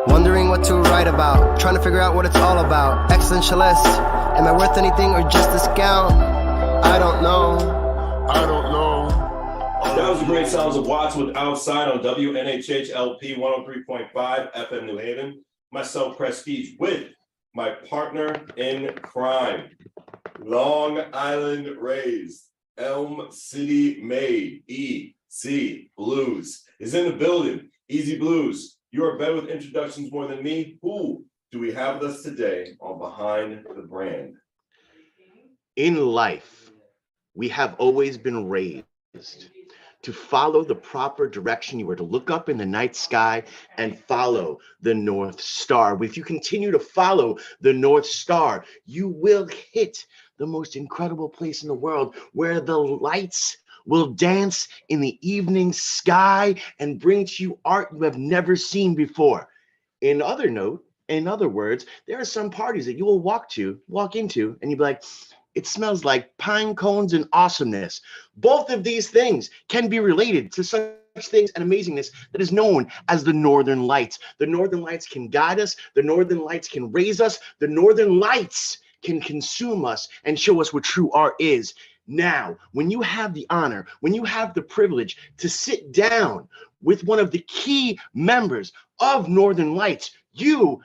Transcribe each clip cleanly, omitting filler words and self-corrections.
Wondering what to write about, trying to figure out what it's all about. Existentialist, am I worth anything or just a scout? I don't know. That was the great sounds of Watts with Outside on WNHH LP 103.5 FM New Haven. Myself, Prestige, with my partner in crime, Long Island raised, Elm City made, EZ BlueZ is in the building. EZ BlueZ, you are better with introductions more than me. Who do we have with us today on Behind the Brand? In life, we have always been raised to follow the proper direction. You are to look up in the night sky and follow the North Star. If you continue to follow the North Star, you will hit the most incredible place in the world where the lights will dance in the evening sky and bring to you art you have never seen before. In other words, there are some parties that you will walk into, and you'll be like, it smells like pine cones and awesomeness. Both of these things can be related to such things and amazingness that is known as the Northern Lights. The Northern Lights can guide us. The Northern Lights can raise us. The Northern Lights can consume us and show us what true art is. Now, when you have the honor, when you have the privilege to sit down with one of the key members of Northern Lights, you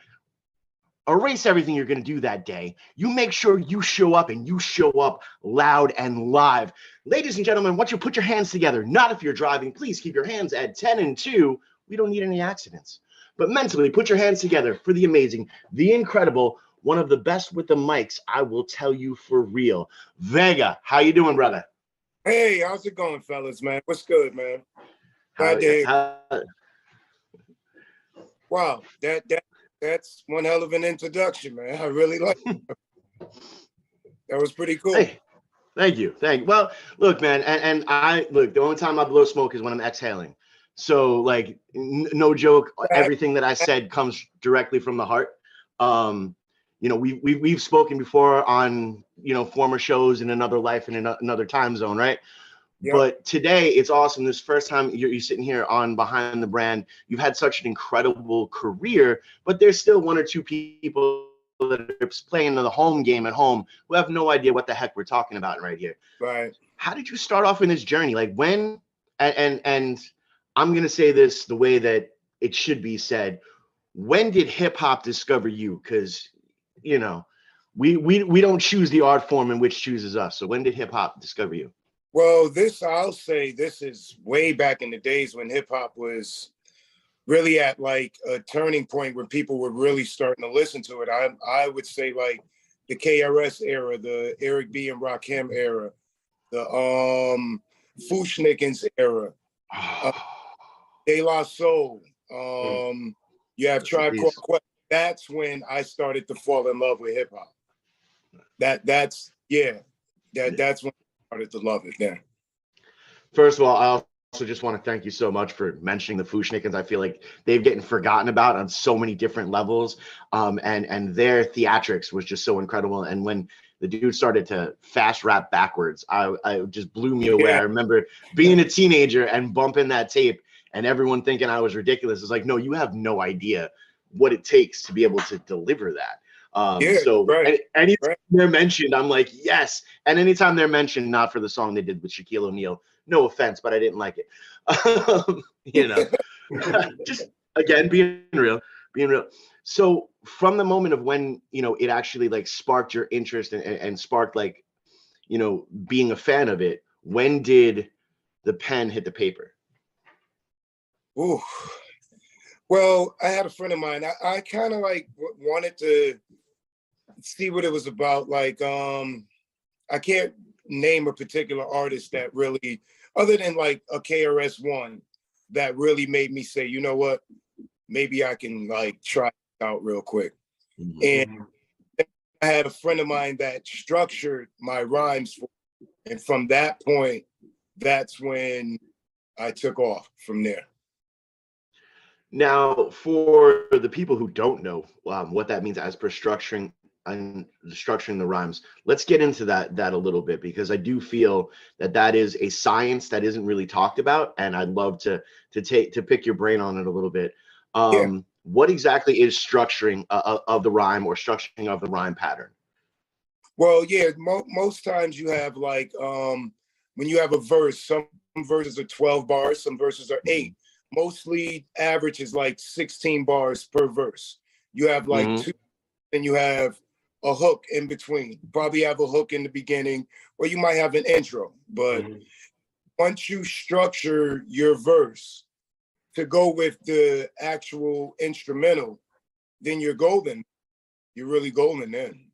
erase everything you're going to do that day. You make sure you show up, and you show up loud and live. Ladies and gentlemen, once you put your hands together, not if you're driving, please keep your hands at 10 and 2. We don't need any accidents. But mentally, put your hands together for the amazing, the incredible, one of the best with the mics, I will tell you for real. Vega, how you doing, brother? Hey, how's it going, fellas, man? What's good, man? Wow, that's one hell of an introduction, man. I really like it. That was pretty cool. Hey, thank you. Well, look, man, and I look, the only time I blow smoke is when I'm exhaling. So, like, no joke, everything that I said comes directly from the heart. We've spoken before on, former shows in another life and in another time zone, right? Yep. But today it's awesome. This first time you're sitting here on Behind the Brand. You've had such an incredible career, but there's still one or two people that are playing the home game at home who have no idea what the heck we're talking about right here. Right. How did you start off in this journey? Like when, and I'm going to say this the way that it should be said. When did hip hop discover you? Because, we don't choose the art form in which chooses us. So when did hip hop discover you? Well, I'll say this is way back in the days when hip hop was really at like a turning point when people were really starting to listen to it. I would say like the KRS era, the Eric B. and Rakim era, the Fushnikins era, De La Soul. You have Tribe Called Quest. That's when I started to fall in love with hip hop. That's when I started to love it there. First of all, I also just want to thank you so much for mentioning the Fushnikins. I feel like they've getting forgotten about on so many different levels. And their theatrics was just so incredible. And when the dude started to fast rap backwards, I just blew me away. Yeah. I remember being a teenager and bumping that tape and everyone thinking I was ridiculous. It's like, no, you have no idea what it takes to be able to deliver that. Anytime they're mentioned, I'm like, yes. And anytime they're mentioned, not for the song they did with Shaquille O'Neal, no offense, but I didn't like it. Just again, being real. So from the moment of when, it actually like sparked your interest and sparked like, being a fan of it, when did the pen hit the paper? Ooh. Well, I had a friend of mine. I kind of like wanted to see what it was about. Like, I can't name a particular artist that really, other than like a KRS-One, that really made me say, you know what, maybe I can like try it out real quick. Mm-hmm. And I had a friend of mine that structured my rhymes for me. And from that point, that's when I took off from there. Now, for the people who don't know what that means as per structuring and structuring the rhymes. Let's get into that a little bit, because I do feel that is a science that isn't really talked about, and I'd love to pick your brain on it a little bit. Yeah. What exactly is structuring of the rhyme, or structuring of the rhyme pattern? Well, yeah, most times you have like when you have a verse, some verses are 12 bars, some verses are 8. Mostly average is like 16 bars per verse. You have like Mhm. two, and you have a hook in between. Probably have a hook in the beginning, or you might have an intro. But Mhm. once you structure your verse to go with the actual instrumental, then you're golden. You're really golden then.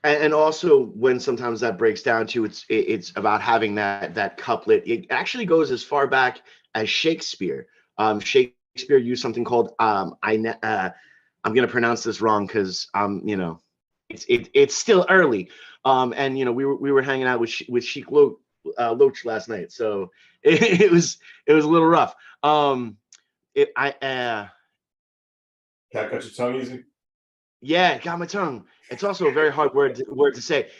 And also, when sometimes that breaks down to, it's about having that couplet. It actually goes as far back as Shakespeare. Shakespeare used something called I'm gonna pronounce this wrong because it's still early. And we were hanging out with Sheik Loach last night, so it was a little rough. It I Cat cut your tongue easy. Yeah, it got my tongue. It's also a very hard word to say.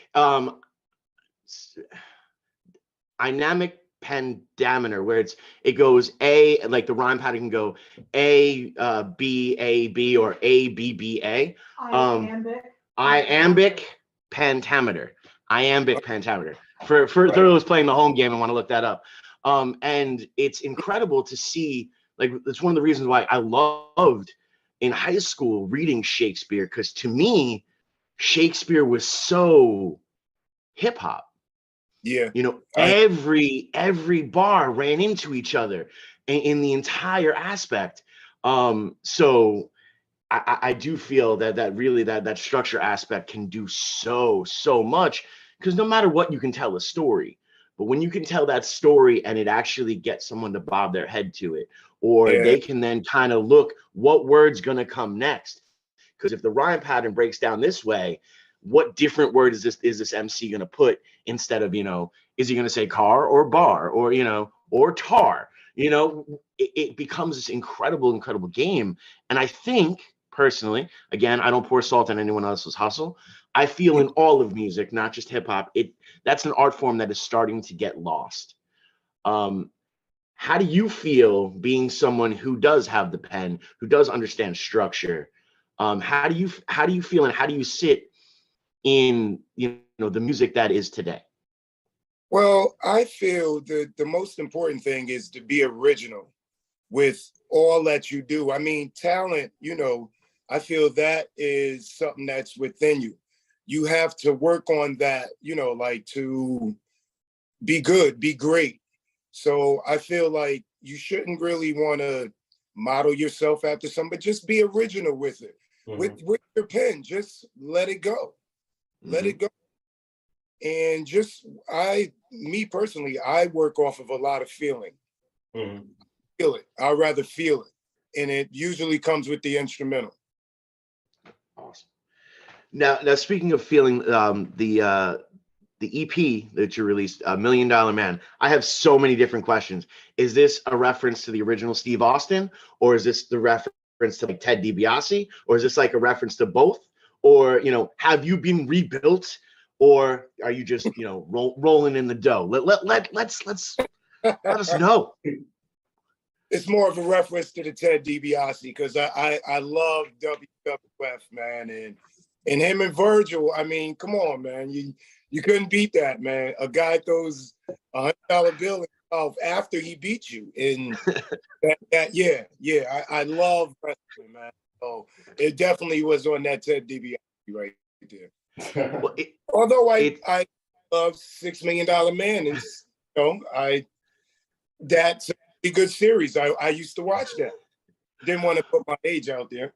Dynamic pentameter, where it goes A, like the rhyme pattern can go A B, or A B B A. Iambic pentameter. Iambic pentameter. For Right. those playing the home game and want to look that up. And it's incredible to see. Like, it's one of the reasons why I loved in high school reading Shakespeare, because to me, Shakespeare was so hip hop. Yeah. I Every bar ran into each other in the entire aspect. So I do feel that really that structure aspect can do so much, because no matter what, you can tell a story. But when you can tell that story and it actually gets someone to bob their head to it, or yeah, they can then kind of look what word's gonna come next. Because if the rhyme pattern breaks down this way, what different word is this MC gonna put instead of, is he gonna say car or bar, or or tar? It becomes this incredible game. And I think personally, again, I don't pour salt on anyone else's hustle. I feel in all of music, not just hip hop, that's an art form that is starting to get lost. Um, how do you feel, being someone who does have the pen, who does understand structure? How do you feel, and how do you sit in the music that is today? well, I feel the most important thing is to be original with all that you do. I mean, talent, I feel that is something that's within you. You have to work on that, like to be good, be great. So I feel like you shouldn't really want to model yourself after somebody. Just be original with it. Mhm. With your pen, just let it go. Let Mhm. it go. And me personally, I work off of a lot of feeling. Mhm. Feel it. I'd rather feel it. And it usually comes with the instrumental. Awesome. Now, speaking of feeling, the EP that you released, Million Dollar Man, I have so many different questions. Is this a reference to the original Steve Austin, or is this the reference to like Ted DiBiase, or is this like a reference to both? Or, have you been rebuilt, or are you just, rolling in the dough? Let us know. It's more of a reference to the Ted DiBiase because I love WWF, man, and him and Virgil. I mean, come on, man, you couldn't beat that, man. A guy throws $100 bill off after he beat you, and I love wrestling, man. So it definitely was on that Ted DiBiase right there. Well, Although it I love $6 Million Man, and that's a good series. I used to watch that. Didn't want to put my age out there.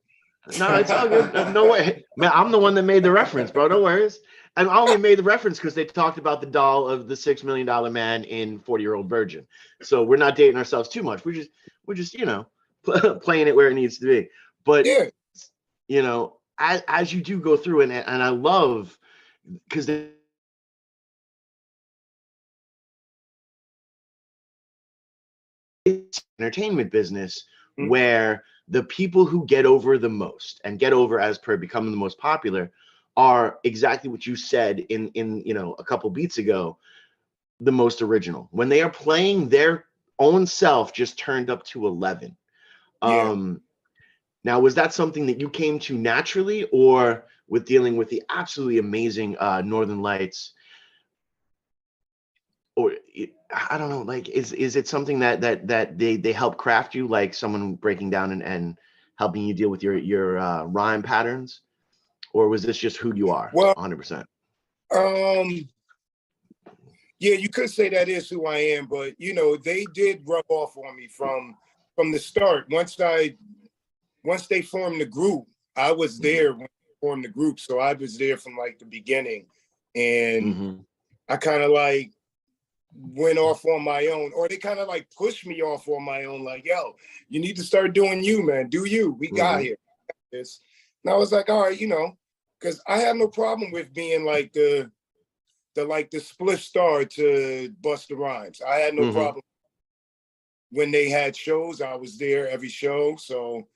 No, it's all good. No way, man. I'm the one that made the reference, bro. No worries. And I only made the reference because they talked about the doll of the $6 Million Man in 40-Year-Old Virgin. So we're not dating ourselves too much. We're just playing it where it needs to be. But Yeah, as you do go through, and I love, because the entertainment business, Mhm. where the people who get over the most and get over as per becoming the most popular are exactly what you said in a couple beats ago, the most original. When they are playing their own self just turned up to 11. Yeah. Now, was that something that you came to naturally, or with dealing with the absolutely amazing Northern Lights? Or I don't know, like, is it something that they help craft you, like someone breaking down and helping you deal with your rhyme patterns, or was this just who you are, Well, 100%? Yeah, you could say that is who I am, but they did rub off on me from the start. Once they formed the group, I was there when they formed the group, so I was there from like the beginning, and I kind of like went off on my own, or they kind of like pushed me off on my own, like, yo, you need to start doing you, man. Do you? We got here. This. And I was like, all right, because I have no problem with being like the split star to Busta Rhymes. I had no problem. When they had shows, I was there every show. So,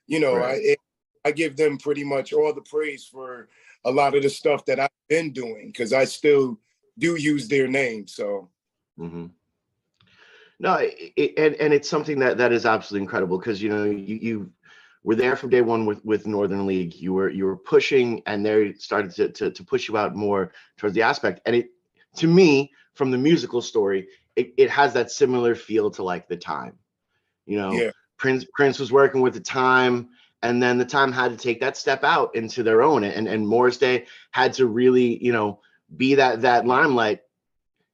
right. I give them pretty much all the praise for a lot of the stuff that I've been doing, because I still do use their name. So. No, and it's something that is absolutely incredible, because you were there from day one with Northern League. You were pushing, and they started to push you out more towards the aspect. And it, to me, from the musical story, it has that similar feel to like the Time. Yeah. Prince was working with the Time, and then the Time had to take that step out into their own, and Morris Day had to really be that limelight.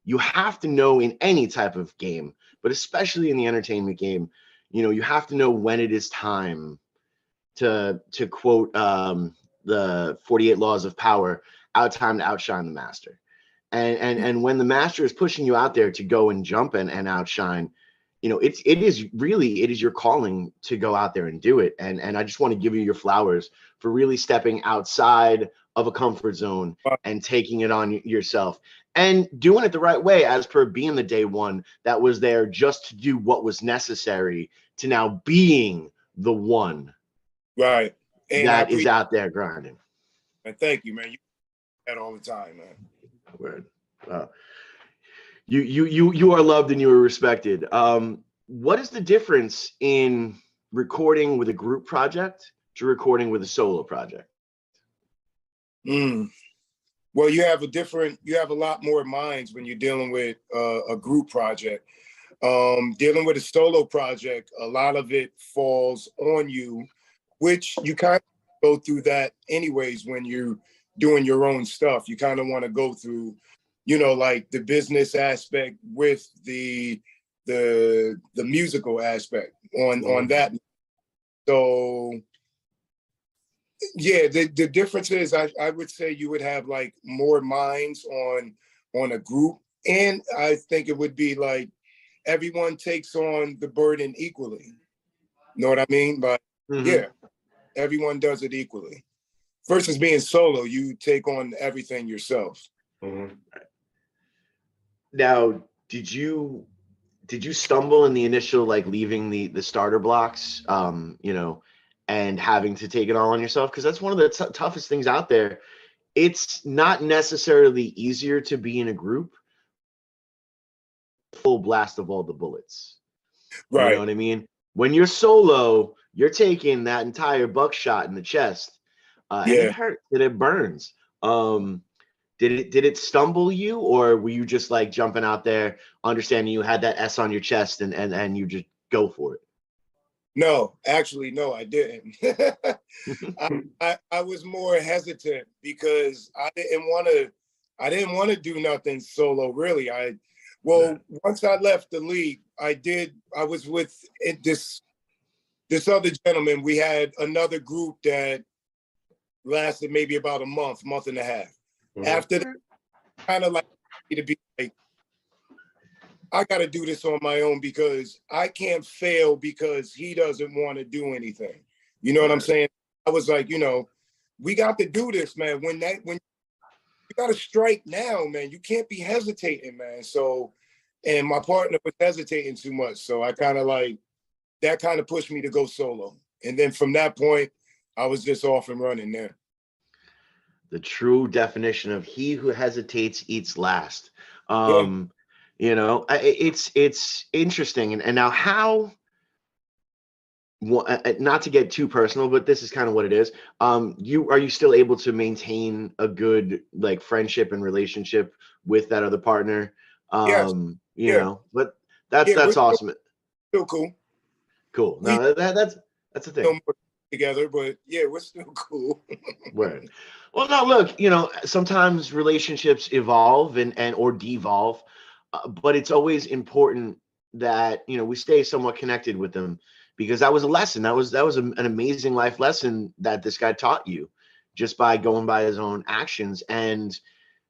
You have to know in any type of game, but especially in the entertainment game, you have to know when it is time to quote the 48 laws of power, time to outshine the master. And when the master is pushing you out there to go and jump and outshine, it is your calling to go out there and do it. And I just want to give you your flowers for really stepping outside of a comfort zone and taking it on yourself and doing it the right way, as per being the day one that was there just to do what was necessary, to now being the one Right. And that is out there grinding. And thank you, man. You do that all the time, man. Word. You are loved and you are respected. What is the difference in recording with a group project to recording with a solo project? Well, you have a lot more minds when you're dealing with a group project. Dealing with a solo project, a lot of it falls on you, which you kind of go through that anyways when you're doing your own stuff. You kind of want to go through, like the business aspect with the musical aspect on that. So yeah, the difference is I would say you would have like more minds on a group, and I think it would be like everyone takes on the burden equally. Know what I mean? But yeah, everyone does it equally. Versus being solo, you take on everything yourself. Now, did you stumble in the initial, like, leaving the starter blocks, and having to take it all on yourself? Because that's one of the toughest things out there. It's not necessarily easier to be in a group, full blast of all the bullets. Right. You know what I mean? When you're solo, you're taking that entire buckshot in the chest, and it hurts and it burns. Did it stumble you, or were you just like jumping out there, understanding you had that S on your chest and you just go for it? No, actually, no, I didn't. I was more hesitant because I didn't want to do nothing solo, really. Once I left the league, I was with this other gentleman. We had another group that lasted maybe about a month and a half. After that, kind of like to be like, I got to do this on my own because I can't fail because he doesn't want to do anything. You know what I'm saying? I was like, we got to do this, man. When you got to strike now, man, you can't be hesitating, man. So, and my partner was hesitating too much. So I kind of like, that kind of pushed me to go solo. And then from that point, I was just off and running there. The true definition of he who hesitates eats last. Yeah. You know, it's interesting. And now how, not to get too personal, but this is kind of what it is. Are you still able to maintain a good like friendship and relationship with that other partner? Yes. You Yeah. know, but that's Yeah, we're awesome. still cool. Cool. We No, that's the no thing. more together, but yeah, we're still cool. Word. Well, now look, you know, sometimes relationships evolve and or devolve, but it's always important that you know we stay somewhat connected with them because that was a lesson. An amazing life lesson that this guy taught you just by going by his own actions. And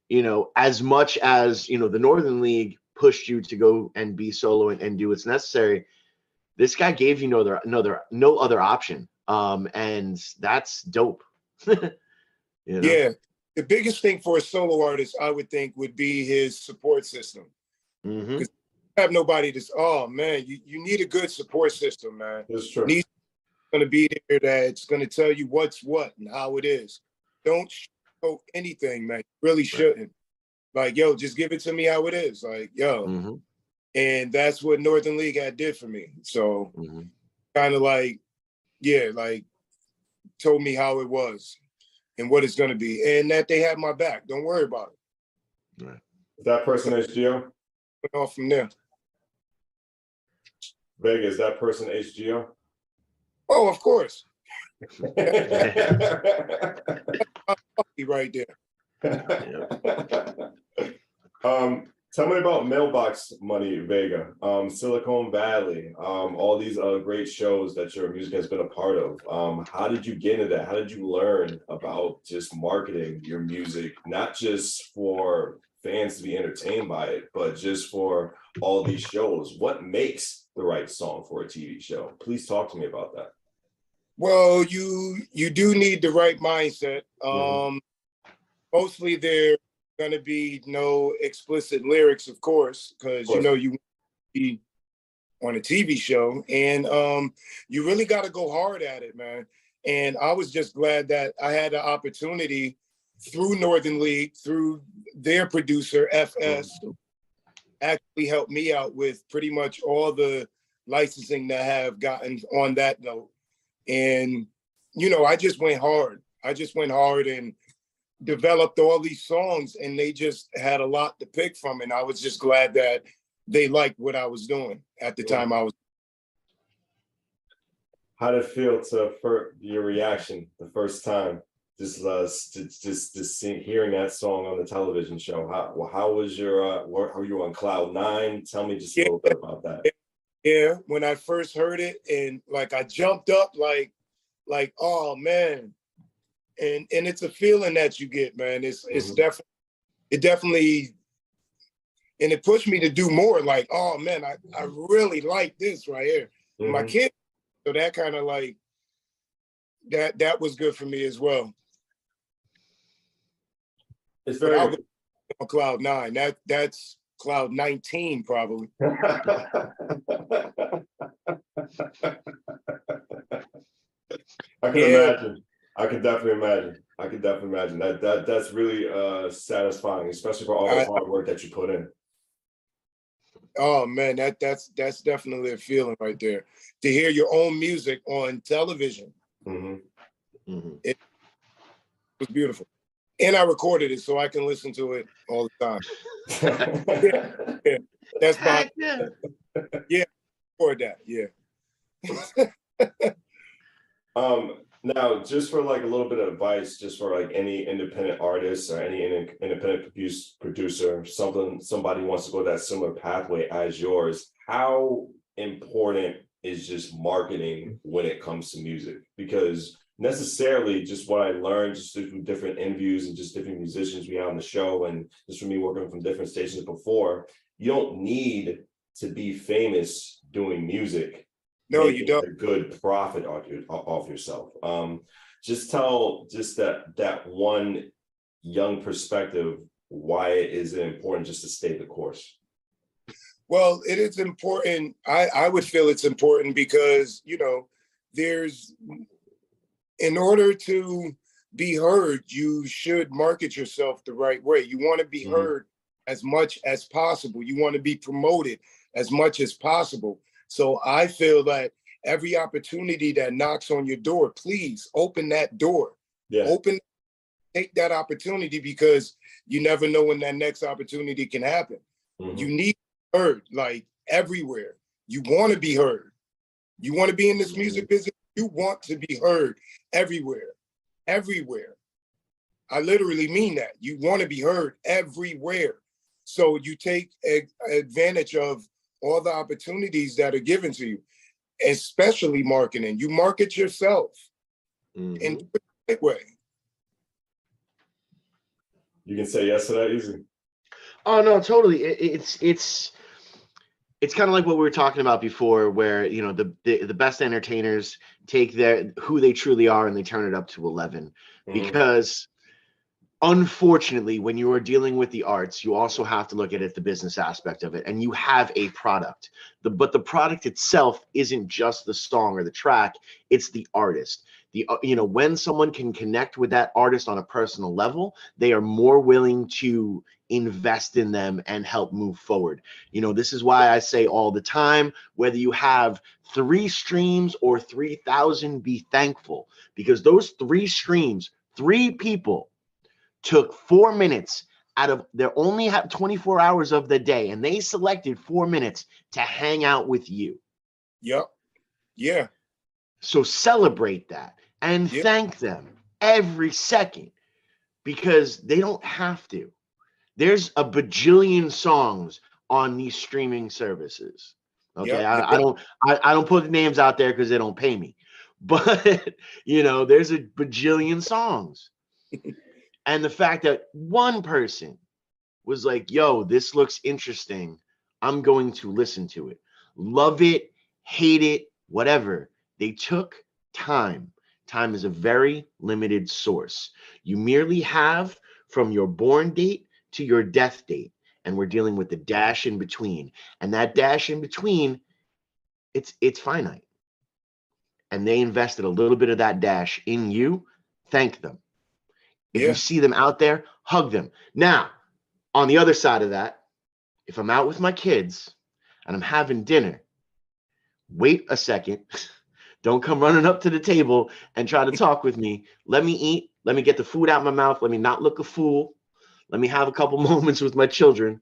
you know, as much as you know, the Northern League pushed you to go and be solo and do what's necessary. This guy gave you no other option. And that's dope. You know? Yeah. The biggest thing for a solo artist, I would think, would be his support system. Mm-hmm. Because you have nobody to, oh man, you need a good support system, man. That's true. Needs going to be there that's going to tell you what's what and how it is. Don't show anything, man. You really shouldn't. Like, yo, just give it to me how it is. Like, yo. Mm-hmm. And that's what Northern League had did for me. So Mm-hmm. kind of like, yeah, like told me how it was and what it's going to be, and that they had my back. Don't worry about it. Right. Is that person HGO? Went off from there. Vega, is that person HGO? Oh, of course. Yeah. Right there. Tell me about Mailbox Money, Vega, Silicon Valley, all these great shows that your music has been a part of. How did you get into that? How did you learn about just marketing your music, not just for fans to be entertained by it, but just for all these shows? What makes the right song for a TV show? Please talk to me about that. Well, you do need the right mindset. Mostly they're going to be no explicit lyrics, of course, because you know you want to be on a TV show, and you really got to go hard at it, man. And I was just glad that I had the opportunity through Northern League, through their producer FS, actually helped me out with pretty much all the licensing that I have gotten on that note. And you know, I just went hard. And developed all these songs, and they just had a lot to pick from. And I was just glad that they liked what I was doing at the time I was. How did it feel for your reaction the first time? Just hearing that song on the television show. How was your were you on cloud nine? Tell me just a little bit about that. Yeah, when I first heard it, and like I jumped up like oh man. And it's a feeling that you get, man. It's definitely, and it pushed me to do more. Like, oh man, I really like this right here. My kid, so that kind of like that was good for me as well. It's very on cloud 9. That's cloud 19 probably. I can imagine. I can definitely imagine. That's really satisfying, especially for all the hard work that you put in. Oh man, that's definitely a feeling right there. To hear your own music on television. It was beautiful. And I recorded it so I can listen to it all the time. yeah. That's fine. Yeah, record that. Yeah. Now, just for like a little bit of advice, just for like any independent artist or any independent producer, somebody wants to go that similar pathway as yours, how important is just marketing when it comes to music? Because necessarily just what I learned just through different interviews and just different musicians we have on the show, and just from me working from different stations before, you don't need to be famous doing music. No, you don't. A good profit off yourself. Just tell that one young perspective why is it important just to stay the course. Well, it is important. I would feel it's important because, you know, there's, in order to be heard, you should market yourself the right way. You want to be heard as much as possible. You want to be promoted as much as possible. So I feel that every opportunity that knocks on your door, please open that door. Yeah. Take that opportunity, because you never know when that next opportunity can happen. You need to be heard, like, everywhere. You want to be heard. You want to be in this music business, you want to be heard everywhere. Everywhere. I literally mean that. You want to be heard everywhere. So you take advantage of all the opportunities that are given to you, especially marketing. You market yourself and do it the right way. You can say yes to that easy. Oh no, totally. It's kind of like what we were talking about before, where the best entertainers take who they truly are and they turn it up to 11. Because unfortunately, when you are dealing with the arts, you also have to look at it, the business aspect of it, and you have a product. But the product itself isn't just the song or the track; it's the artist. When someone can connect with that artist on a personal level, they are more willing to invest in them and help move forward. This is why I say all the time, whether you have 3 streams or 3,000, be thankful, because those 3 streams, 3 people took 4 minutes out of their only 24 hours of the day, and they selected 4 minutes to hang out with you. Yep. Yeah. So celebrate that and thank them every second, because they don't have to. There's a bajillion songs on these streaming services. Okay. Yep. I don't put the names out there because they don't pay me, but there's a bajillion songs. And the fact that one person was like, yo, this looks interesting, I'm going to listen to it. Love it, hate it, whatever. They took time. Time is a very limited source. You merely have from your born date to your death date. And we're dealing with the dash in between. And that dash in between, it's finite. And they invested a little bit of that dash in you. Thank them. If you see them out there, hug them. Now, on the other side of that, if I'm out with my kids and I'm having dinner, wait a second. Don't come running up to the table and try to talk with me. Let me eat. Let me get the food out of my mouth. Let me not look a fool. Let me have a couple moments with my children.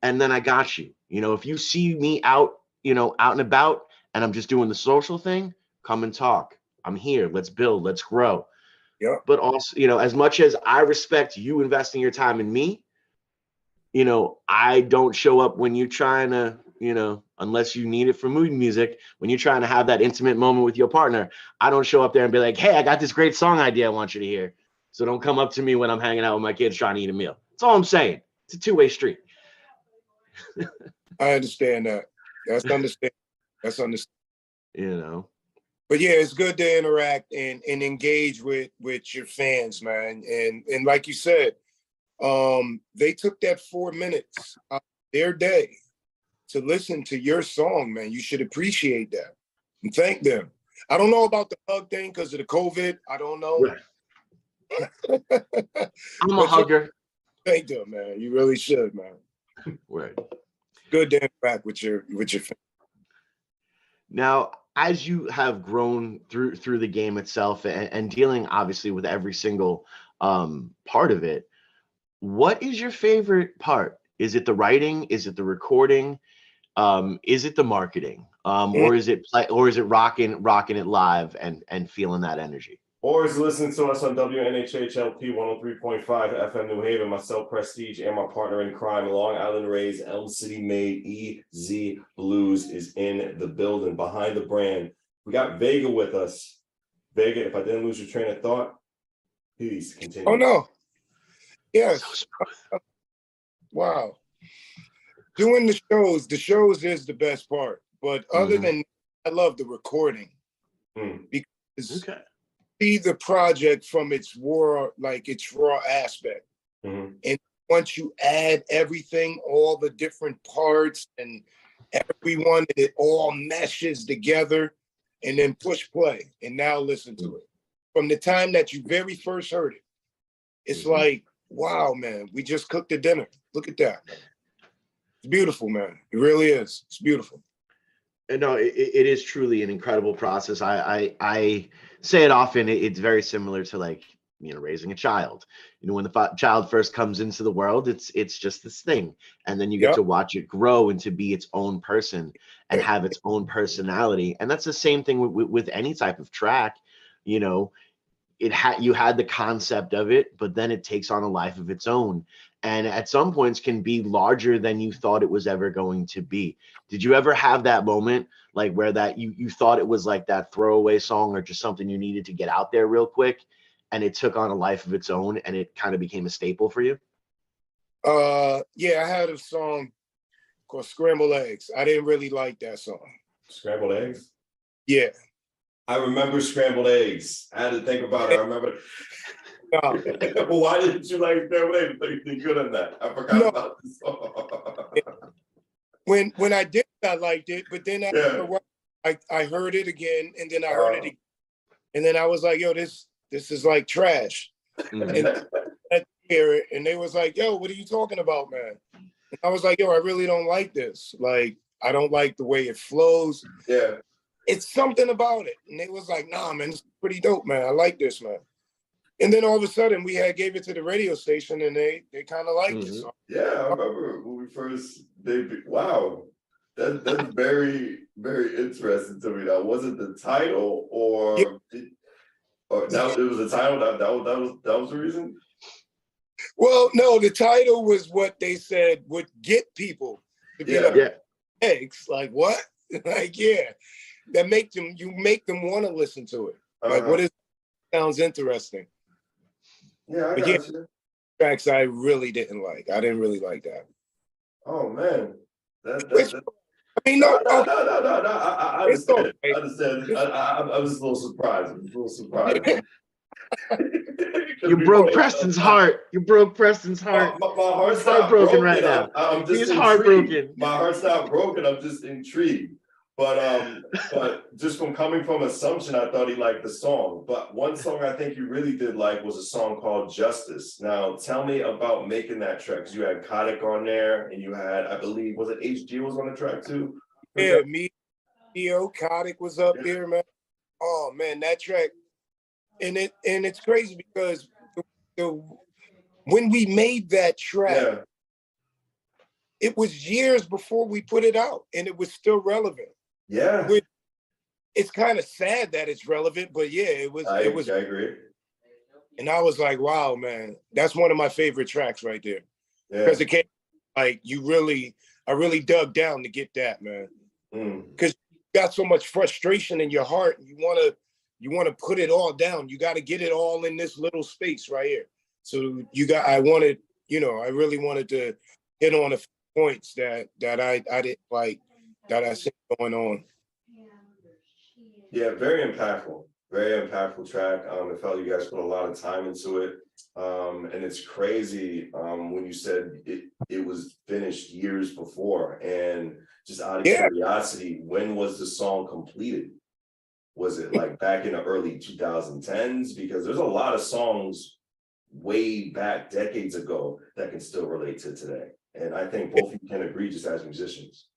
And then I got you. If you see me out, out and about, and I'm just doing the social thing, come and talk. I'm here. Let's build. Let's grow. Yeah. But also, as much as I respect you investing your time in me, I don't show up when you're trying to, unless you need it for mood music, when you're trying to have that intimate moment with your partner, I don't show up there and be like, hey, I got this great song idea I want you to hear. So don't come up to me when I'm hanging out with my kids trying to eat a meal. That's all I'm saying. It's a two-way street. I understand that. That's understand. But yeah, it's good to interact and engage with your fans, man. And like you said, they took that 4 minutes out of their day to listen to your song, man. You should appreciate that and thank them. I don't know about the hug thing because of the COVID. I don't know. Right. I'm a hugger. Thank them, man. You really should, man. Right. Good to interact with your fans. Now, as you have grown through the game itself and dealing obviously with every single part of it, what is your favorite part? Is it the writing? Is it the recording? Is it the marketing? Or is it rocking it live and feeling that energy? Or is listening to us on WNHHLP 103.5 FM New Haven, myself, Prestige, and my partner in crime, Long Island Rays, Elm City made, EZ BlueZ is in the building, behind the brand. We got Vega with us. Vega, if I didn't lose your train of thought, please continue. Oh, no. Yes. Wow. Doing the shows is the best part. But other than that, I love the recording. Because see the project from its raw aspect. And once you add everything, all the different parts and everyone, it all meshes together. and then push play and now listen to it. From the time that you very first heard it, it's like, wow, man, we just cooked the dinner. Look at that. It's beautiful, man. It really is. It's beautiful. And no, it is truly an incredible process. I say it often. It's very similar to, like, raising a child. When the child first comes into the world, it's just this thing, and then you get to watch it grow into be its own person and have its own personality. And that's the same thing with any type of track. You had the concept of it, but then it takes on a life of its own, and at some points can be larger than you thought it was ever going to be. Did you ever have that moment, like, where that you thought it was like that throwaway song or just something you needed to get out there real quick, and it took on a life of its own and it kind of became a staple for you? Yeah, I had a song called Scrambled Eggs. I didn't really like that song. Scrambled eggs? Yeah. I remember Scrambled Eggs. I had to think about it. I remember. Well, why didn't you like Scrambled Eggs? You did good on that. I forgot about this song. When I did, I liked it, but then after a while, I heard it again, and then I heard it again. And then I was like, yo, this is like trash. And I hear it, and they was like, yo, what are you talking about, man? And I was like, yo, I really don't like this. Like, I don't like the way it flows. Yeah. It's something about it. And they was like, nah, man, it's pretty dope, man. I like this, man. And then all of a sudden we gave it to the radio station, and they kind of liked it. So. Yeah, I remember when we first debuted. Wow. That's very, very interesting to me. Now, was it the title or it was the title that was the reason? Well, no, the title was what they said would get people to be like, eggs. Like, what? Like, yeah. That make them want to listen to it. Like, what is sounds interesting. Yeah, I got you. Tracks I really didn't like. I didn't really like that. Oh man. I mean, no. I understand. I understand. I was a little surprised. You broke Preston's heart. You broke Preston's heart. My heart's not broken right now. I'm just He's heartbroken. My heart's not broken. I'm just intrigued. But just from coming from assumption, I thought he liked the song. But one song I think you really did like was a song called Justice. Now, tell me about making that track. Because you had Kodak on there, and you had, I believe, was it HG was on the track too? Yeah, Neo Kodak was up there, man. Oh man, that track, and it's crazy because when we made that track, it was years before we put it out, and it was still relevant. Yeah, it's kind of sad that it's relevant, but yeah, it was. I agree. And I was like, wow, man, that's one of my favorite tracks right there. Because it came like I really dug down to get that, man. Because you got so much frustration in your heart, and you want to put it all down. You got to get it all in this little space right here. So I really wanted to hit on a few points that I didn't like, that I see going on. Yeah, very impactful track. It felt you guys put a lot of time into it. And it's crazy when you said it was finished years before. And just out of curiosity, when was the song completed? Was it like back in the early 2010s? Because there's a lot of songs way back decades ago that can still relate to today. And I think both of you can agree just as musicians.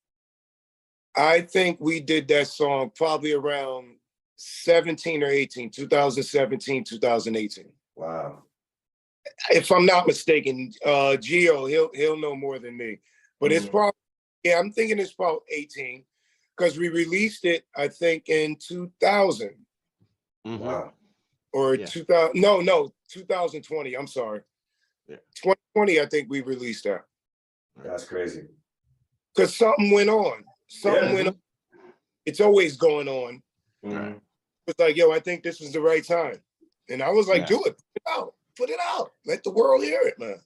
I think we did that song probably around 17 or 18, 2017, 2018. Wow. If I'm not mistaken, Gio, he'll know more than me. But it's probably, I'm thinking it's about 18, because we released it, I think, in 2000. Wow. Or 2000, no, 2020, I'm sorry. 2020, I think we released that. That's crazy. Because something went on. Went on. It's always going on. It's like, yo, I think this is the right time. And I was like, do it. Put it out. Let the world hear it, man.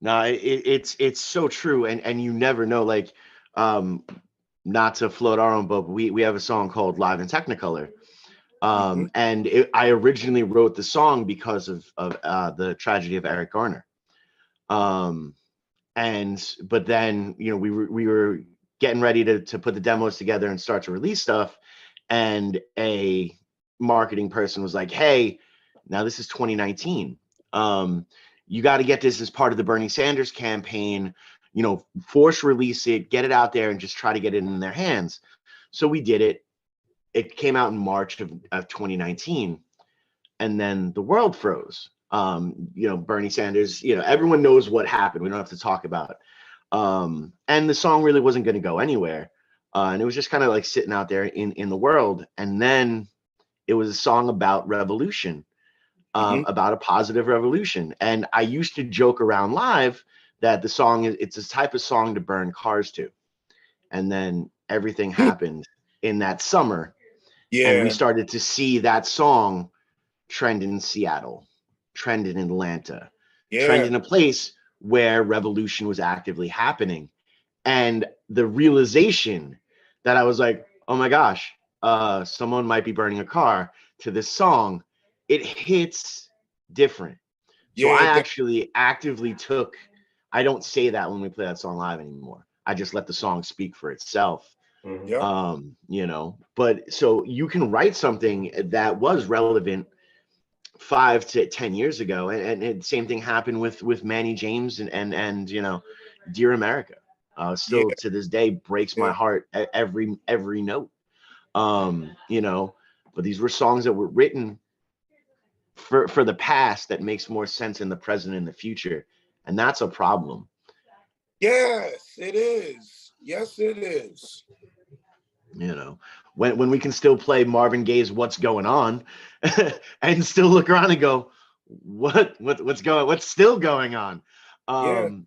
No, it's so true. And you never know, like, not to float our own boat, but we have a song called Live in Technicolor. And I originally wrote the song because of the tragedy of Eric Garner. But then, we were getting ready to put the demos together and start to release stuff. and a marketing person was like, hey, now this is 2019. You got to get this as part of the Bernie Sanders campaign, you know, force release it, get it out there, and just try to get it in their hands. So we did it. It came out in March of 2019, and then the world froze. You know, Bernie Sanders, you know, everyone knows what happened. We don't have to talk about it. And the song really wasn't going to go anywhere. And it was just kind of like sitting out there in the world. And then it was a song about revolution, about a positive revolution. And I used to joke around live that the song it's a type of song to burn cars to. And then everything happened in that summer. And we Yeah, started to see that song trend in Seattle, trend in Atlanta, trend yeah, in a place where revolution was actively happening. And the realization that I was like, oh my gosh, someone might be burning a car to this song, it hits different. So yeah. I actually actively took, I don't say that when we play that song live anymore. I just let the song speak for itself. Mhm. Yep. You know, but so you can write something that was relevant 5 to 10 years ago, and same thing happened with Manny James and you know, Dear America. Yeah, Still to this day breaks my yeah. heart every note. You know, but these were songs that were written for the past that makes more sense in the present and the future, and that's a problem. Yes, it is. Yes, it is. You know, when we can still play Marvin Gaye's "What's Going On" and still look around and go, what's still going on? Yeah. um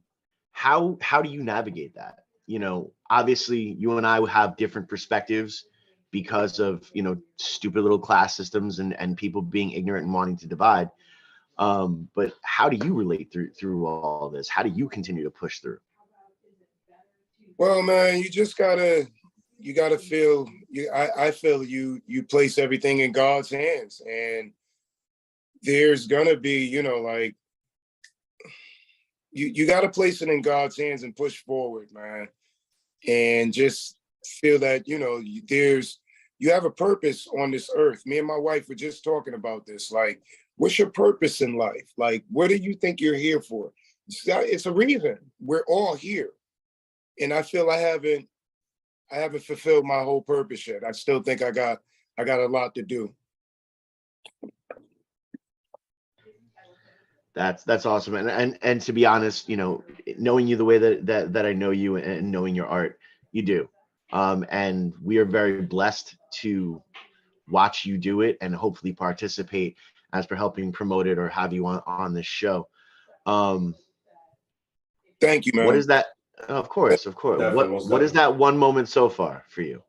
how do you navigate that? You know, obviously you and I have different perspectives because of, you know, stupid little class systems and people being ignorant and wanting to divide. But how do you relate through all this? How do you continue to push through? Well, man, you gotta feel I feel you place everything in God's hands, and there's gonna be, like you gotta place it in God's hands and push forward, man. And just feel that, you have a purpose on this earth. Me and my wife were just talking about this. Like, what's your purpose in life? Like, what do you think you're here for? It's a reason. We're all here. And I feel I haven't fulfilled my whole purpose yet. I still think I got a lot to do. That's awesome. And to be honest, you know, knowing you the way that I know you and knowing your art, you do. And we are very blessed to watch you do it and hopefully participate as for helping promote it or have you on this show. Um, Thank you, what man. is that? Of course, of course. Definitely, most What is definitely. that one moment so far for you?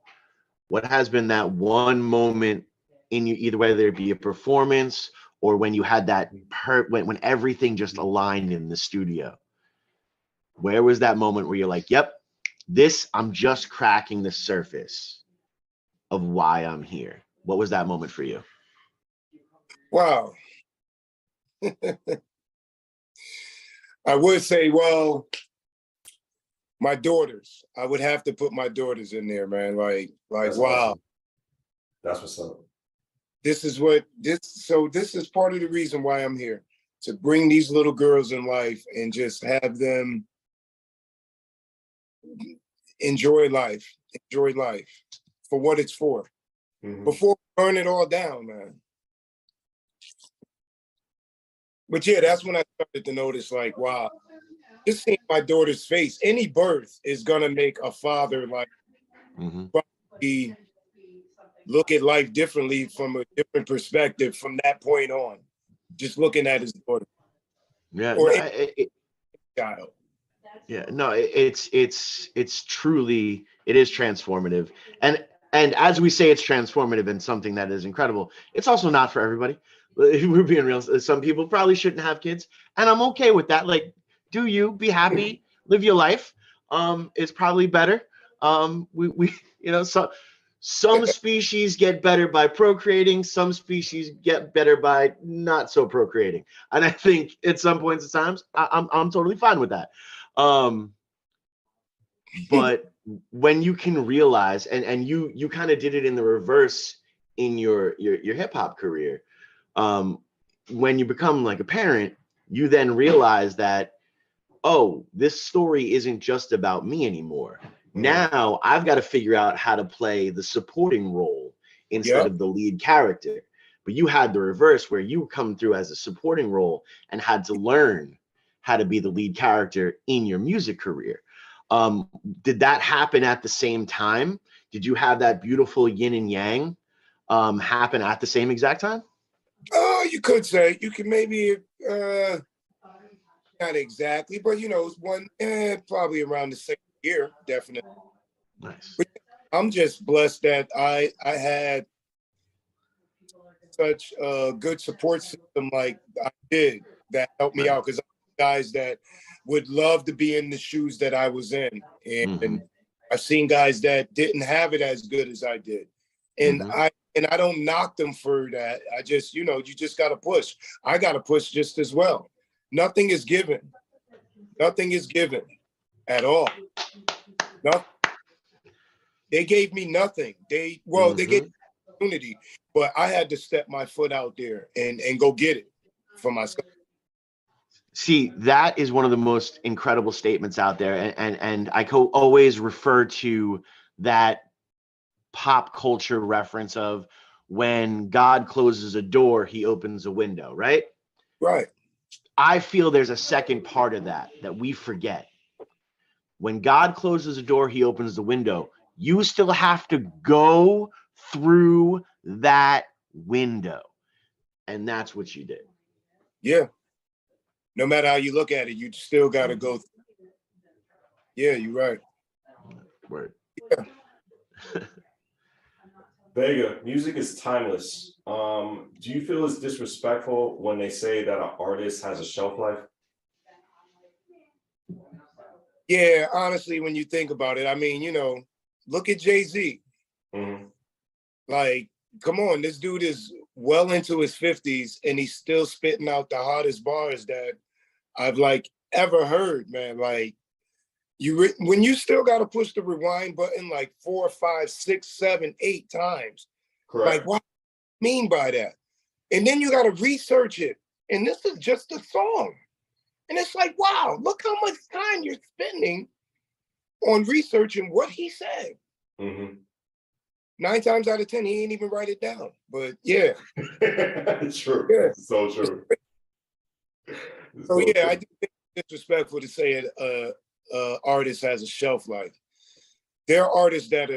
What has been that one moment in you, either whether it be a performance or when you had that when everything just aligned in the studio? Where was that moment where you're like, yep, this, I'm just cracking the surface of why I'm here? What was that moment for you? Wow. I would say, well, my daughters. I would have to put my daughters in there, man. Like, That's wow. awesome. That's what's up. This is part of the reason why I'm here, to bring these little girls in life and just have them enjoy life for what it's for, Mhm. before we burn it all down, man. But yeah, that's when I started to notice, like, wow, just seeing my daughter's face. Any birth is gonna make a father, like, Mm-hmm. probably look at life differently, from a different perspective from that point on. Just looking at his daughter Yeah, or no, any child. yeah, no, it's truly, it is transformative, and as we say, it's transformative and something that is incredible. It's also not for everybody. If we're being real, some people probably shouldn't have kids, and I'm okay with that. Like, do you be happy, live your life? It's probably better. We you know, so some species get better by procreating, some species get better by not so procreating, and I think at some points at times I'm totally fine with that. Um, but when you can realize, and you kind of did it in the reverse in your hip hop career. When you become like a parent, you then realize that, oh, this story isn't just about me anymore. Now I've got to figure out how to play the supporting role instead of the lead character. But you had the reverse where you come through as a supporting role and had to learn how to be the lead character in your music career. Did that happen at the same time? Did you have that beautiful yin and yang happen at the same exact time? Oh, you could say. You could maybe not exactly, but you know, it's one probably around the same year, definitely. Nice. But I'm just blessed that I had such a good support system like I did that helped me out, because guys that would love to be in the shoes that I was in, and I've seen guys that didn't have it as good as I did, and I don't knock them for that. I just, you know, you just got to push. I got to push just as well. Nothing is given. Nothing is given at all. Nothing. They gave me nothing. They gave me opportunity, but I had to step my foot out there and go get it for myself. See, that is one of the most incredible statements out there, and I always refer to that pop culture reference of when God closes a door, he opens a window, right? Right. I feel there's a second part of that we forget. When God closes a door, he opens the window. You still have to go through that window. And that's what you did. Yeah. No matter how you look at it, you still got to go. Yeah, you're right. Word. Yeah. Vega, music is timeless. Do you feel it's disrespectful when they say that an artist has a shelf life? Yeah, honestly, when you think about it, I mean, you know, look at Jay-Z. Like, come on, this dude is well into his 50s and he's still spitting out the hottest bars that I've like ever heard, man. Like, when you still got to push the rewind button like 4, 5, 6, 7, 8 times. Correct. Like, what do you mean by that? And then you got to research it. And this is just a song. And it's like, wow, look how much time you're spending on researching what he said. 9 times out of 10, he ain't even write it down. But yeah. True. Yeah. So true. So yeah, I do think it's disrespectful to say an artist has a shelf life. There are artists that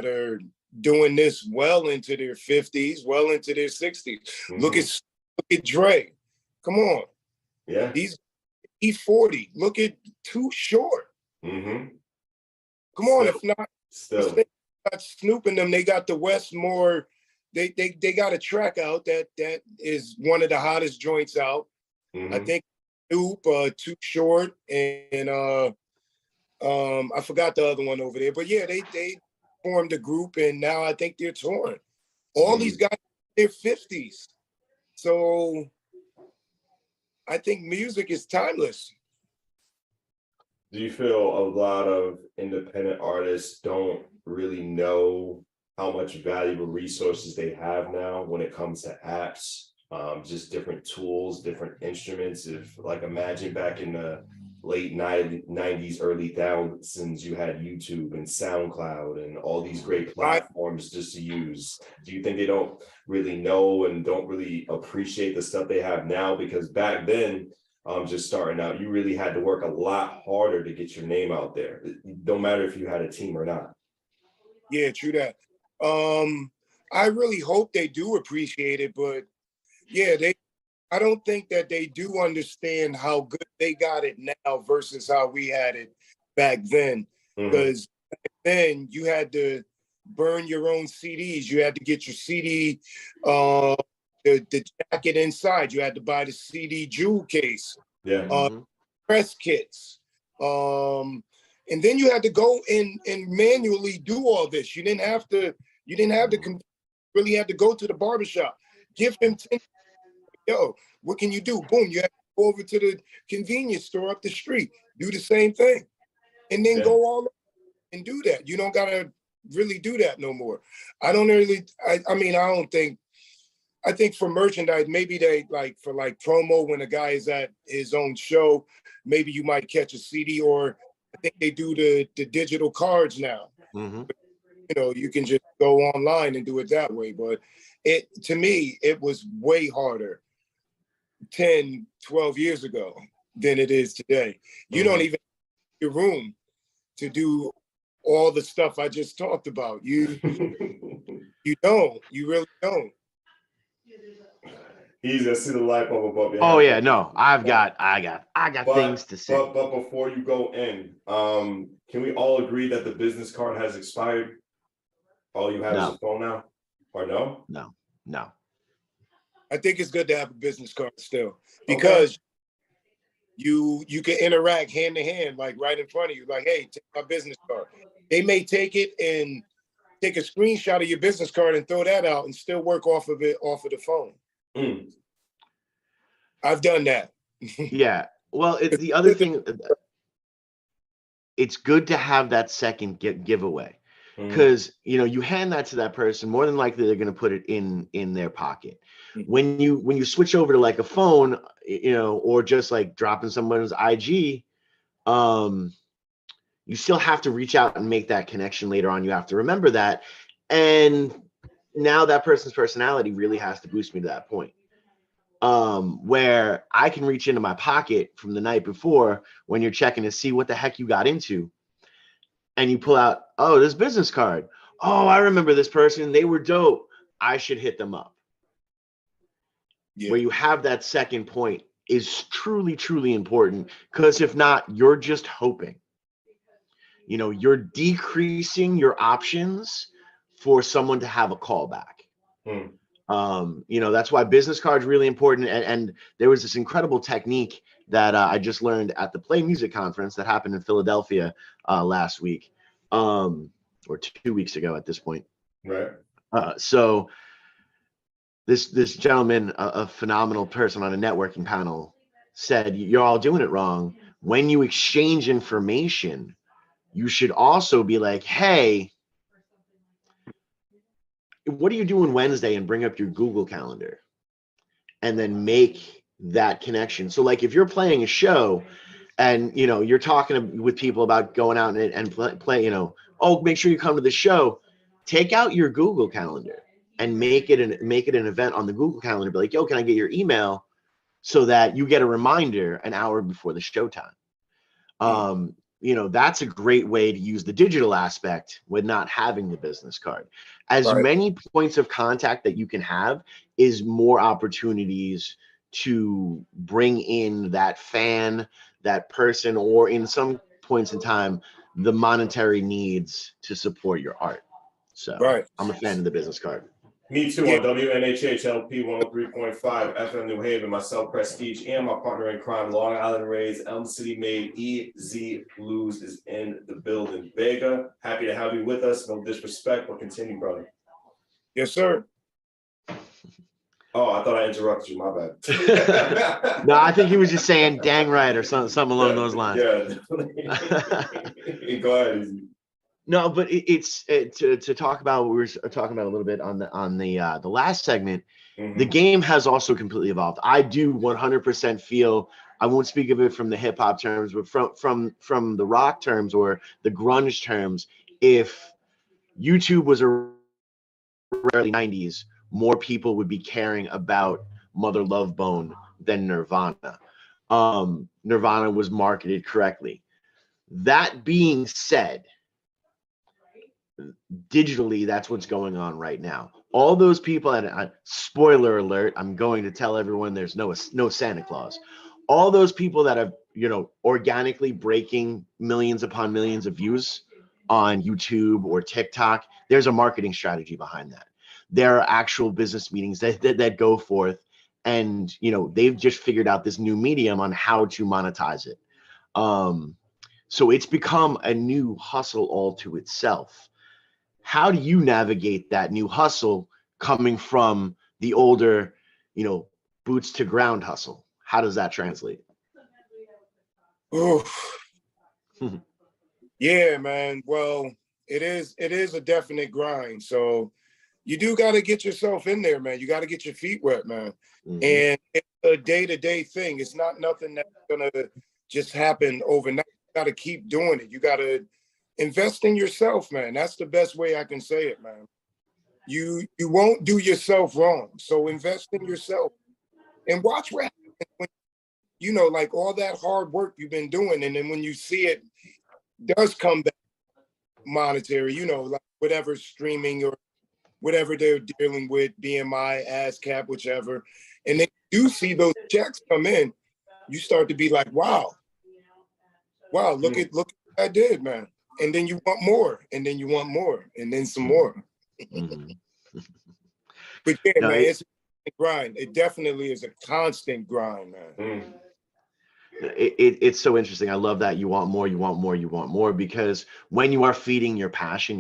are doing this well into their 50s, well into their 60s. Look at Dre. Come on. Yeah. He's 40. Look at Too Short. Come on, if not Snoop and them, they got the Westmore. They got a track out that is one of the hottest joints out. I think Snoop, Too Short, and I forgot the other one over there. But yeah, they formed a group, and now I think they're touring. All these guys in their 50s. So I think music is timeless. Do you feel a lot of independent artists don't really know how much valuable resources they have now when it comes to apps, just different tools, different instruments? If, like, imagine back in the late 90s, early thousands, you had YouTube and SoundCloud and all these great platforms just to use. Do you think they don't really know and don't really appreciate the stuff they have now? Because back then, just starting out, you really had to work a lot harder to get your name out there. No matter if you had a team or not. Yeah, true that. I really hope they do appreciate it, but yeah, I don't think that they do understand how good they got it now versus how we had it back then. Because back then you had to burn your own CDs. You had to get your CD, the jacket inside. You had to buy the CD jewel case, press kits. And then you had to go and manually do all this. You didn't have to really had to go to the barbershop, give him 10. Yo, what can you do? Boom, you have to go over to the convenience store up the street, do the same thing, and then go all and do that. You don't gotta really do that no more. I don't really. I mean, I don't think. I think for merchandise, maybe they like for like promo when a guy is at his own show, maybe you might catch a CD, or I think they do the digital cards now. Mm-hmm. You know, you can just go online and do it that way. But it, to me, it was way harder 10, 12 years ago than it is today. You don't even have your room to do all the stuff I just talked about. You don't. You really don't. He's gonna see the light bulb above your Oh head. yeah, no, I got things to say. But before you go in, can we all agree that the business card has expired? All you have is a phone now, or no? No. I think it's good to have a business card still, because you can interact hand to hand, like right in front of you. Like, hey, take my business card. They may take it and take a screenshot of your business card and throw that out and still work off of it off of the phone. I've done that. Yeah. Well, the other thing, it's good to have that second giveaway, because you hand that to that person, more than likely they're going to put it in their pocket. When you switch over to like a phone, or just like dropping someone's IG, you still have to reach out and make that connection later on. You have to remember that, and now that person's personality really has to boost me to that point. Where I can reach into my pocket from the night before when you're checking to see what the heck you got into, and you pull out, oh, this business card. Oh, I remember this person. They were dope. I should hit them up. Yeah. Where you have that second point is truly, truly important, because if not, you're just hoping. You're decreasing your options for someone to have a callback. That's why business cards are really important. And there was this incredible technique that I just learned at the Play Music Conference that happened in Philadelphia last week, or 2 weeks ago at this point. Right. So this gentleman, a phenomenal person on a networking panel, said, you're all doing it wrong. When you exchange information, you should also be like, hey, what are you doing Wednesday, and bring up your Google Calendar and then make that connection. So like if you're playing a show and, you're talking with people about going out and play, oh, make sure you come to the show, take out your Google Calendar and make it an event on the Google Calendar. Be like, yo, can I get your email, so that you get a reminder an hour before the show time. That's a great way to use the digital aspect with not having the business card. As many points of contact that you can have is more opportunities to bring in that fan, that person, or in some points in time, the monetary needs to support your art. So I'm a fan of the business card. Me too, on WNHHLP 103.5 FM New Haven, myself, Prestige, and my partner in crime, Long Island raised, Elm City made, EZ BlueZ is in the building. Vega, happy to have you with us. No disrespect, but continue, brother. Yes, sir. Oh, I thought I interrupted you. My bad. No, I think he was just saying "dang right" or something along those lines. Yeah, go ahead. No, but it's to talk about what we were talking about a little bit on the last segment. The game has also completely evolved. I do 100% feel, I won't speak of it from the hip hop terms, but from the rock terms or the grunge terms. If YouTube was a early 90s, more people would be caring about Mother Love Bone than Nirvana. Nirvana was marketed correctly. That being said, digitally, that's what's going on right now. All those people, and spoiler alert, I'm going to tell everyone there's no Santa Claus. All those people that have, organically breaking millions upon millions of views on YouTube or TikTok, there's a marketing strategy behind that. There are actual business meetings that go forth, and they've just figured out this new medium on how to monetize it. So it's become a new hustle all to itself. How do you navigate that new hustle coming from the older, boots to ground hustle? How does that translate? Oh, Yeah, man. Well, it is a definite grind. So you do got to get yourself in there, man. You got to get your feet wet, man. Mhm. And it's a day-to-day thing. It's not nothing that's gonna just happen overnight. You got to keep doing it. You got to invest in yourself, man. That's the best way I can say it, man. You won't do yourself wrong. So invest in yourself and watch what happens when, like all that hard work you've been doing, and then when you see it does come back monetary, like whatever streaming or whatever they're dealing with, BMI, ASCAP, whichever, and then you see those checks come in, you start to be like, wow, look what I did, man. And then you want more, and then you want more, and then some more. Mhm. But yeah, No, man, it's a grind. It definitely is a constant grind, man. Mm. it's so interesting. I love that you want more, you want more, you want more, because when you are feeding your passion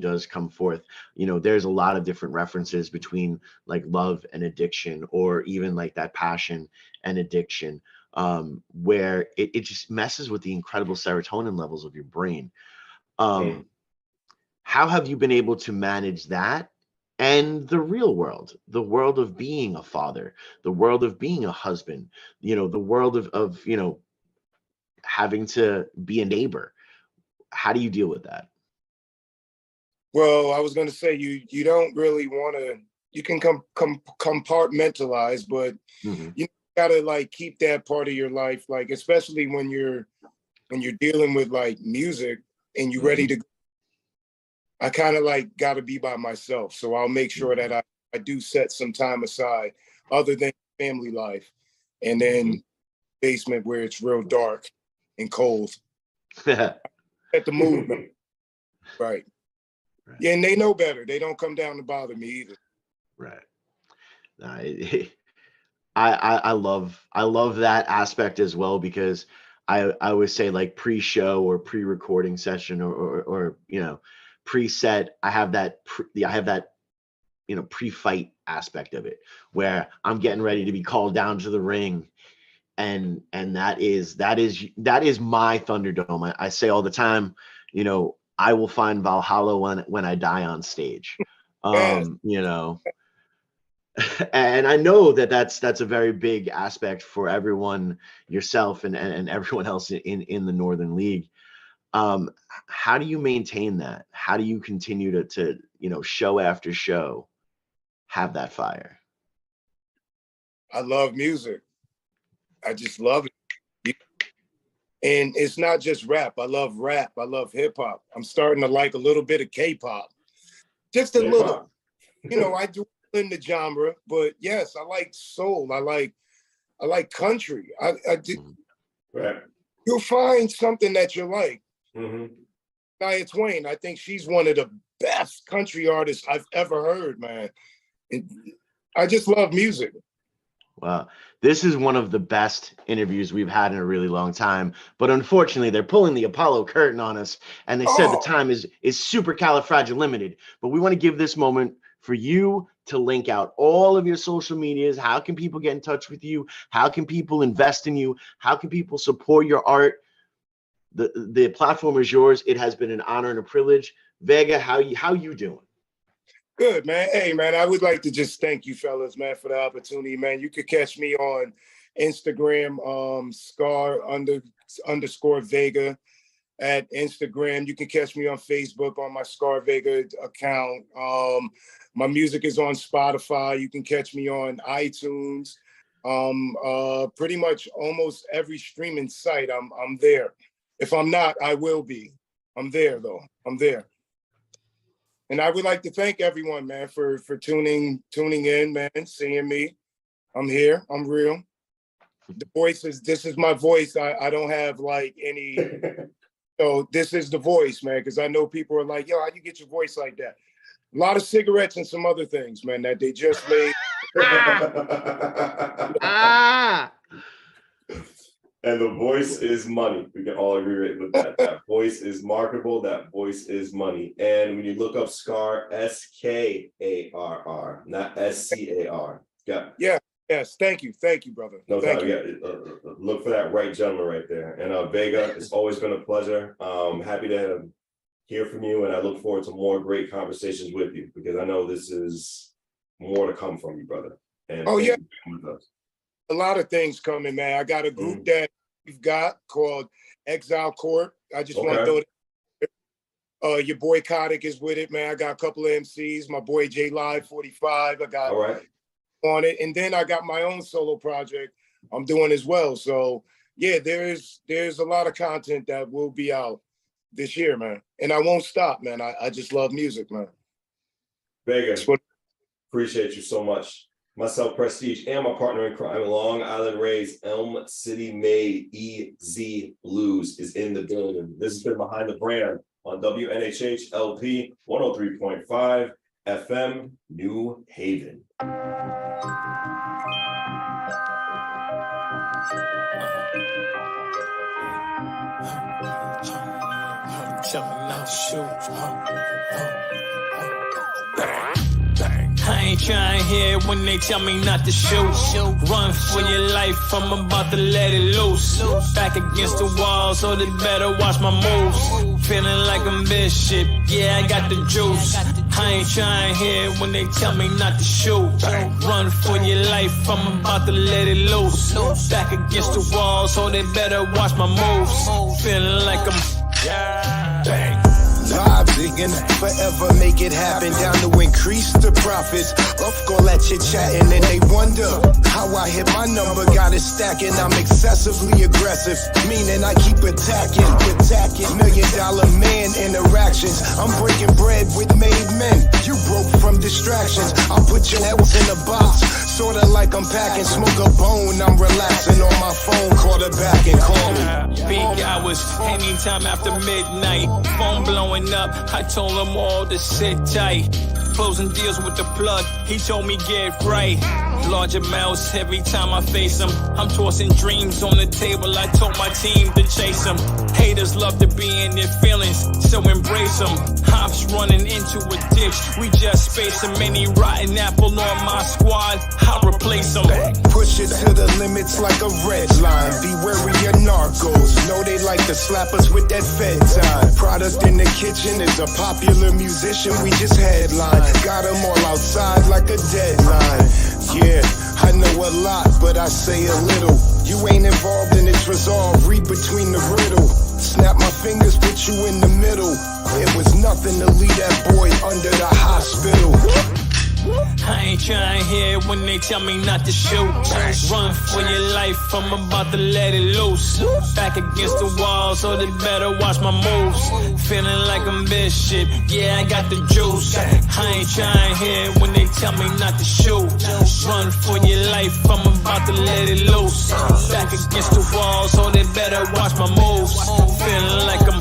does come forth. There's a lot of different references between like love and addiction, or even like that passion and addiction, where it just messes with the incredible serotonin levels of your brain. Mm. How have you been able to manage that and the real world, the world of being a father, the world of being a husband, the world of having to be a neighbor? How do you deal with that? Well, I was going to say you don't really want to. You can compartmentalize, but Hmm. you gotta like keep that part of your life, like especially when you're dealing with like music and you're ready Hmm. to. I kind of like got to be by myself, so I'll make sure that Hmm. I do set some time aside, other than family life, and Hmm. then basement where it's real dark and cold. Right. At the mood, man. Right? Yeah, and they know better. They don't come down to bother me either. Right. Nah, I love that aspect as well, because I always say, like, pre-show or pre-recording session, or preset. I have that pre-fight aspect of it, where I'm getting ready to be called down to the ring, and that is my Thunderdome. I say all the time, I will find Valhalla when I die on stage. Yes, um you know and I know that that's a very big aspect for everyone, yourself and everyone else in the Northern League. um how do you maintain that? How do you continue to show after show have that fire? I love music. I just love it. And it's not just rap. I love rap. I love hip hop. I'm starting to like a little bit of K-pop, just a little. K-pop. I do in the genre, but yes, I like soul. I like country. I do, Mhm. Right. you'll find something that you like. Hmm. Nia Twain, I think she's one of the best country artists I've ever heard, man. And I just love music. Well, this is one of the best interviews we've had in a really long time, but unfortunately, they're pulling the Apollo curtain on us, and they said the Oh, time is supercalifragilistic. But we want to give this moment for you to link out all of your social medias. How can people get in touch with you? How can people invest in you? How can people support your art? The platform is yours. It has been an honor and a privilege. Vega, how you doing? good, man. Hey, man, I would like to just thank you, fellas, man, for the opportunity, man. You could catch me on Instagram, Skarr Vega at Instagram. You can catch me on Facebook on my Skarr Vega account. My music is on Spotify. You can catch me on iTunes. Pretty much almost every streaming site. I'm there. If I'm not, I will be. I'm there though. I'm there. And I would like to thank everyone, man, for tuning in, man, seeing me. I'm here. I'm real. The voice is this is my voice. I don't have like any. So this is the voice, man, because I know people are like, yo, how you get your voice like that? A lot of cigarettes and some other things, man, that they just made. Ah. And the voice is money. We can all agree with that. That voice is marketable. That voice is money. And when you look up Skarr, Skarr, not Scar. Yeah. Yeah, Yes, thank you, brother. No Thank doubt. you. Yeah, look for that right gentleman right there. And Vega, it's always been a pleasure. Happy to hear from you, and I look forward to more great conversations with you because I know this is more to come from you, brother. And Oh thank yeah, you for being with us. a lot of things coming, man. I got a group that we've got called Exile Court. I just want to throw it. Your boy Kodik is with it, man. I got a couple of MCs. My boy J Live 45. I got All right. on it, and then I got my own solo project I'm doing as well. So yeah, there's a lot of content that will be out this year, man. And I won't stop, man. I just love music, man. Vega, appreciate you so much. Myself, Prestige, and my partner in crime, Long Island Rays, Elm City made EZ Blues is in the building. This has been Behind the Brand on WNHH LP 103.5 FM, New Haven. I ain't trying to hear when they tell me not to shoot. Run for your life, I'm about to let it loose. Back against the wall, so they better watch my moves. Feeling like I'm Bishop, yeah, I got the juice. I ain't trying to hear when they tell me not to shoot. Run for your life, I'm about to let it loose. Back against the wall, so they better watch my moves. Feeling like I'm bang. Live digging, forever make it happen. Down to increase the profits. Up all that chit chatting, and they wonder how I hit my number. Got it stacking, I'm excessively aggressive, meaning I keep attacking. $1 million man interactions. I'm breaking bread with made men. You broke from distractions. I'll put your heads in a box, sorta like I'm packing. Smoke a bone, I'm relaxing on my phone. Quarterback and call me. Peak hours, anytime after midnight. Phone blowing up, I told him all to sit tight. Closing deals with the plug, he told me get right. Large amounts every time I face him. I'm tossing dreams on the table, I told my team to chase them. Haters love to be in their feelings, so embrace them. Hops running into a ditch, we just space them. Any rotten apple on my squad, I'll replace them. Push it to the limits like a red line. Be wary of narcos. Know they like to slap us with that Fed time. Product in the kitchen is a popular musician, we just headline. Got them all outside like a deadline. Yeah, I know a lot, but I say a little. You ain't involved in its resolve, read between the riddle. Snap my fingers, put you in the middle. It was nothing to leave that boy under the hospital. I ain't trying to hear when they tell me not to shoot. Run for your life, I'm about to let it loose. Back against the wall, so they better watch my moves. Feeling like I'm Bishop, yeah, I got the juice. I ain't trying to hear when they tell me not to shoot. Run for your life, I'm about to let it loose. Back against the wall, so they better watch my moves. Feeling like I'm